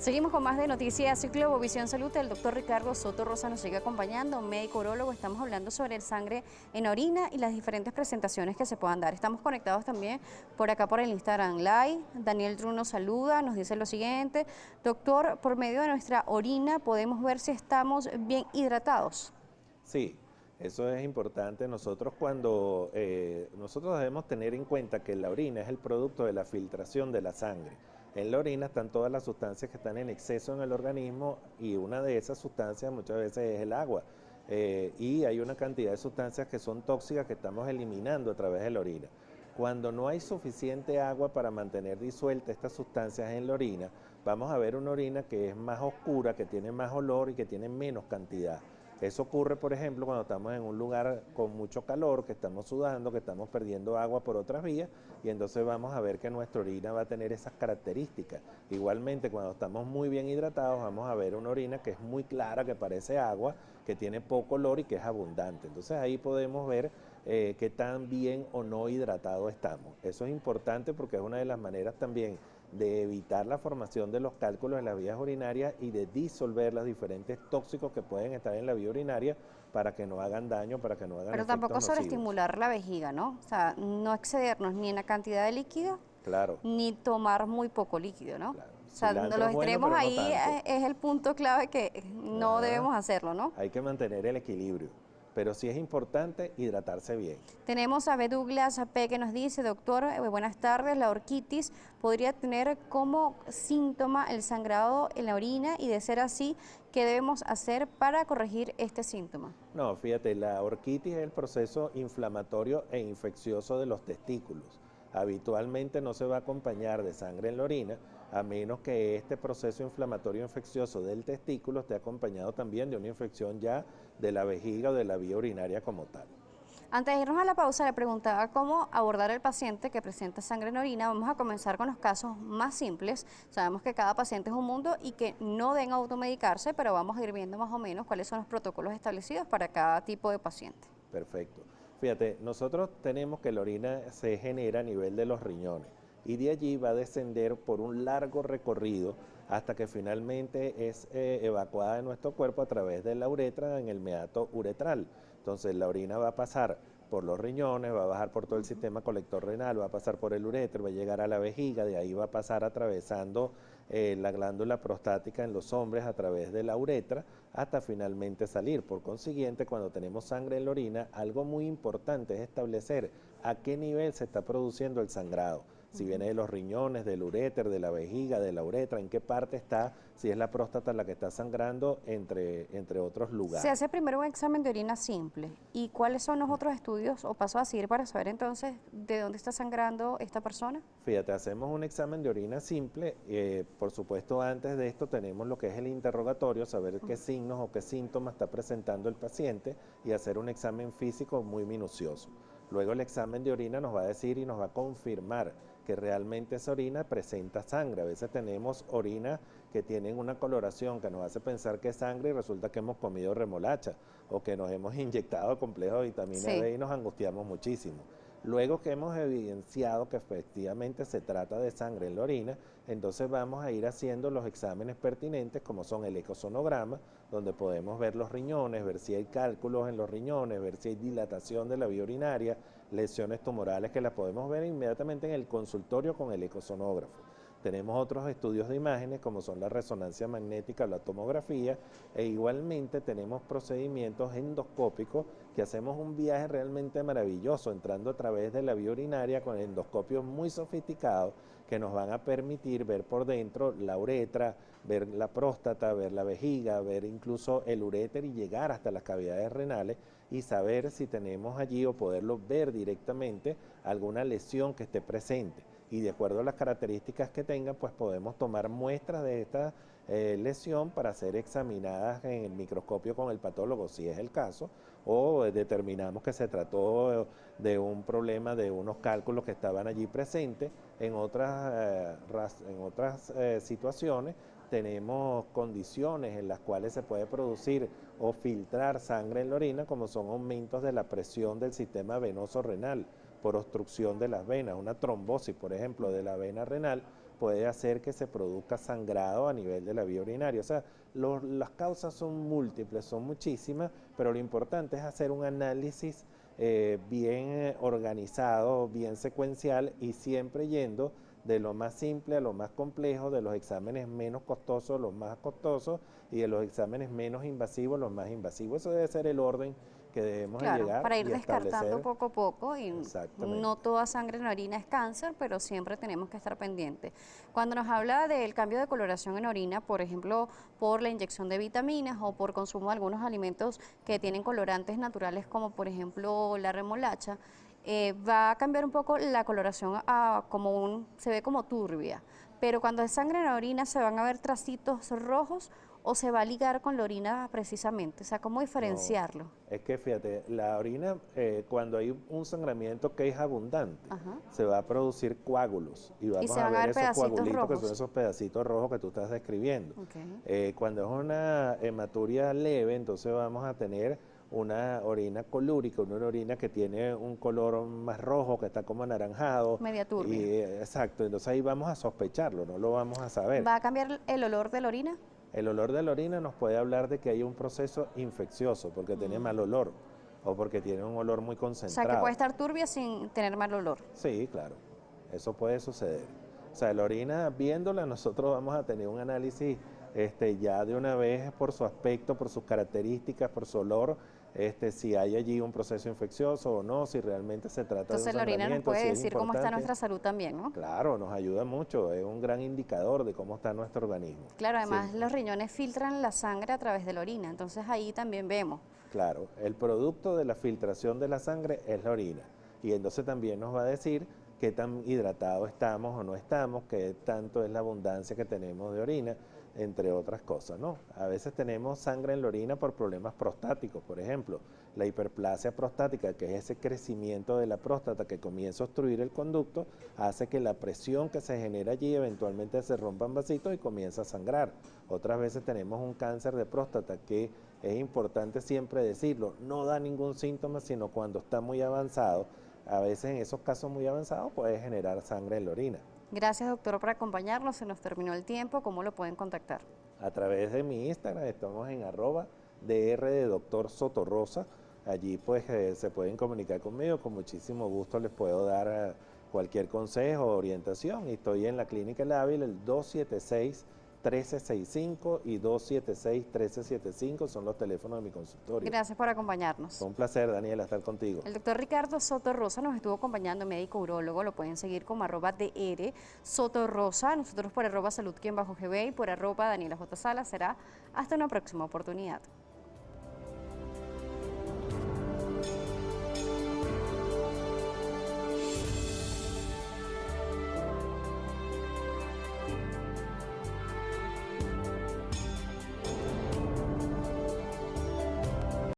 Seguimos con más de Noticias Globovisión Salud. El doctor Ricardo Soto Rosa nos sigue acompañando, médico urólogo. Estamos hablando sobre el sangre en orina y las diferentes presentaciones que se puedan dar. Estamos conectados también por acá por el Instagram Live. Daniel Drew nos saluda, nos dice lo siguiente: doctor, por medio de nuestra orina podemos ver si estamos bien hidratados. Sí, eso es importante. Nosotros debemos tener en cuenta que la orina es el producto de la filtración de la sangre. En la orina están todas las sustancias que están en exceso en el organismo y una de esas sustancias muchas veces es el agua. Y hay una cantidad de sustancias que son tóxicas que estamos eliminando a través de la orina. Cuando no hay suficiente agua para mantener disueltas estas sustancias en la orina, vamos a ver una orina que es más oscura, que tiene más olor y que tiene menos cantidad. Eso ocurre, por ejemplo, cuando estamos en un lugar con mucho calor, que estamos sudando, que estamos perdiendo agua por otras vías, y entonces vamos a ver que nuestra orina va a tener esas características. Igualmente, cuando estamos muy bien hidratados, vamos a ver una orina que es muy clara, que parece agua, que tiene poco olor y que es abundante. Entonces ahí podemos ver qué tan bien o no hidratado estamos. Eso es importante porque es una de las maneras también de evitar la formación de los cálculos en las vías urinarias y de disolver los diferentes tóxicos que pueden estar en la vía urinaria para que no hagan daño, para que no hagan Pero efectos tampoco nocivos. sobreestimular la vejiga, ¿no? O sea, no excedernos ni en la cantidad de líquido, Claro, ni tomar muy poco líquido, ¿no? claro. O sea, Cilantro los es bueno, extremos pero no ahí tanto. es el punto clave que no Ajá. debemos hacerlo, ¿no? Hay que mantener el equilibrio, pero sí es importante hidratarse bien. Tenemos a B. Douglas P. que nos dice: doctor, buenas tardes, la orquitis podría tener como síntoma el sangrado en la orina, y de ser así, ¿qué debemos hacer para corregir este síntoma? No, fíjate, la orquitis es el proceso inflamatorio e infeccioso de los testículos. Habitualmente no se va a acompañar de sangre en la orina, a menos que este proceso inflamatorio infeccioso del testículo esté acompañado también de una infección ya de la vejiga o de la vía urinaria como tal. Antes de irnos a la pausa, le preguntaba cómo abordar al paciente que presenta sangre en orina. Vamos a comenzar con los casos más simples. Sabemos que cada paciente es un mundo y que no deben automedicarse, pero vamos a ir viendo más o menos cuáles son los protocolos establecidos para cada tipo de paciente. Perfecto. Fíjate, nosotros tenemos que la orina se genera a nivel de los riñones y de allí va a descender por un largo recorrido hasta que finalmente es evacuada de nuestro cuerpo a través de la uretra en el meato uretral. Entonces la orina va a pasar por los riñones, va a bajar por todo el sistema colector renal, va a pasar por el uréter, va a llegar a la vejiga, de ahí va a pasar atravesando la glándula prostática en los hombres a través de la uretra hasta finalmente salir. Por consiguiente, cuando tenemos sangre en la orina, algo muy importante es establecer a qué nivel se está produciendo el sangrado. Si viene de los riñones, del uréter, de la vejiga, de la uretra, en qué parte está, si es la próstata la que está sangrando, entre otros Se lugares. hace primero un examen de orina simple. ¿Y cuáles son los otros estudios o pasos a seguir para saber entonces de dónde está sangrando esta persona? Fíjate, hacemos un examen de orina simple. Por supuesto, antes de esto tenemos lo que es el interrogatorio, saber qué signos o qué síntomas está presentando el paciente y hacer un examen físico muy minucioso. Luego el examen de orina nos va a decir y nos va a confirmar que realmente esa orina presenta sangre. A veces tenemos orina que tienen una coloración que nos hace pensar que es sangre y resulta que hemos comido remolacha o que nos hemos inyectado complejo de vitamina Sí. D y nos angustiamos muchísimo. Luego que hemos evidenciado que efectivamente se trata de sangre en la orina, entonces vamos a ir haciendo los exámenes pertinentes como son el ecosonograma, donde podemos ver los riñones, ver si hay cálculos en los riñones, ver si hay dilatación de la vía urinaria, lesiones tumorales que las podemos ver inmediatamente en el consultorio con el ecosonógrafo. Tenemos otros estudios de imágenes como son la resonancia magnética o la tomografía, e igualmente tenemos procedimientos endoscópicos que hacemos un viaje realmente maravilloso entrando a través de la vía urinaria con endoscopios muy sofisticados que nos van a permitir ver por dentro la uretra, ver la próstata, ver la vejiga, ver incluso el uréter y llegar hasta las cavidades renales y saber si tenemos allí o poderlo ver directamente alguna lesión que esté presente. Y de acuerdo a las características que tengan, pues podemos tomar muestras de esta lesión para ser examinadas en el microscopio con el patólogo, si es el caso, o determinamos que se trató de un problema de unos cálculos que estaban allí presentes. En otras situaciones tenemos condiciones en las cuales se puede producir o filtrar sangre en la orina, como son aumentos de la presión del sistema venoso renal por obstrucción de las venas, una trombosis, por ejemplo, de la vena renal, puede hacer que se produzca sangrado a nivel de la vía urinaria. O sea, las causas son múltiples, son muchísimas, pero lo importante es hacer un análisis bien organizado, bien secuencial y siempre yendo de lo más simple a lo más complejo, de los exámenes menos costosos a los más costosos y de los exámenes menos invasivos a los más invasivos. Eso debe ser el orden que debemos Claro, llegar para ir y descartando establecer. poco a poco y Exactamente. no toda sangre en la orina es cáncer, pero siempre tenemos que estar pendientes. Cuando nos habla del cambio de coloración en orina, por ejemplo, por la inyección de vitaminas o por consumo de algunos alimentos que tienen colorantes naturales como por ejemplo la remolacha, va a cambiar un poco la coloración a se ve como turbia, pero cuando es sangre en la orina se van a ver tracitos rojos o se va a ligar con la orina precisamente, o sea, ¿cómo No, diferenciarlo? es que fíjate, la orina, cuando hay un sangramiento que es abundante, Ajá. se va a producir coágulos y Y vamos se a van a ver ver esos pedacitos coagulitos que son rojos. esos pedacitos rojos que tú estás describiendo. Okay. Cuando es una hematuria leve, entonces vamos a tener una orina colúrica, una orina que tiene un color más rojo, que está como anaranjado. Media Y, turbia. exacto, entonces ahí vamos a sospecharlo, no lo vamos a saber. ¿Va a cambiar el olor de la orina? El olor de la orina nos puede hablar de que hay un proceso infeccioso, porque tiene mal olor o porque tiene un olor muy O sea, que puede concentrado. estar turbia sin tener mal olor. Sí, claro, eso puede suceder. O sea, la orina, viéndola, nosotros vamos a tener un análisis ya de una vez por su aspecto, por sus características, por su olor, si hay allí un proceso infeccioso o no, si realmente se trata de un Entonces la orina nos sangramiento, puede si es decir cómo está importante. nuestra salud también, ¿no? Claro, nos ayuda mucho, es un gran indicador de cómo está nuestro organismo. Claro, además Siempre. los riñones filtran la sangre a través de la orina, entonces ahí también vemos. Claro, el producto de la filtración de la sangre es la orina y entonces también nos va a decir qué tan hidratado estamos o no estamos, qué tanto es la abundancia que tenemos de orina, entre otras cosas, ¿no? A veces tenemos sangre en la orina por problemas prostáticos, por ejemplo, la hiperplasia prostática, que es ese crecimiento de la próstata que comienza a obstruir el conducto, hace que la presión que se genera allí eventualmente se rompan vasitos y comienza a sangrar. Otras veces tenemos un cáncer de próstata que es importante siempre decirlo, no da ningún síntoma, sino cuando está muy avanzado. A veces en esos casos muy avanzados puede generar sangre en la orina. Gracias, doctor, por acompañarnos. Se nos terminó el tiempo. ¿Cómo lo pueden contactar? A través de mi Instagram estamos en @dr de Dr. Sotorrosa. Allí pues se pueden comunicar conmigo, con muchísimo gusto les puedo dar cualquier consejo o orientación. Y estoy en la Clínica El Ávila, el 276-1365 y 276-1375 son los teléfonos de mi consultorio. Gracias por acompañarnos. Fue un placer, Daniela, estar contigo. El doctor Ricardo Sotorrosa nos estuvo acompañando, médico urólogo, lo pueden seguir como @dr Sotorrosa, nosotros por @salud_gb y por @Daniela J. Sala. Será hasta una próxima oportunidad.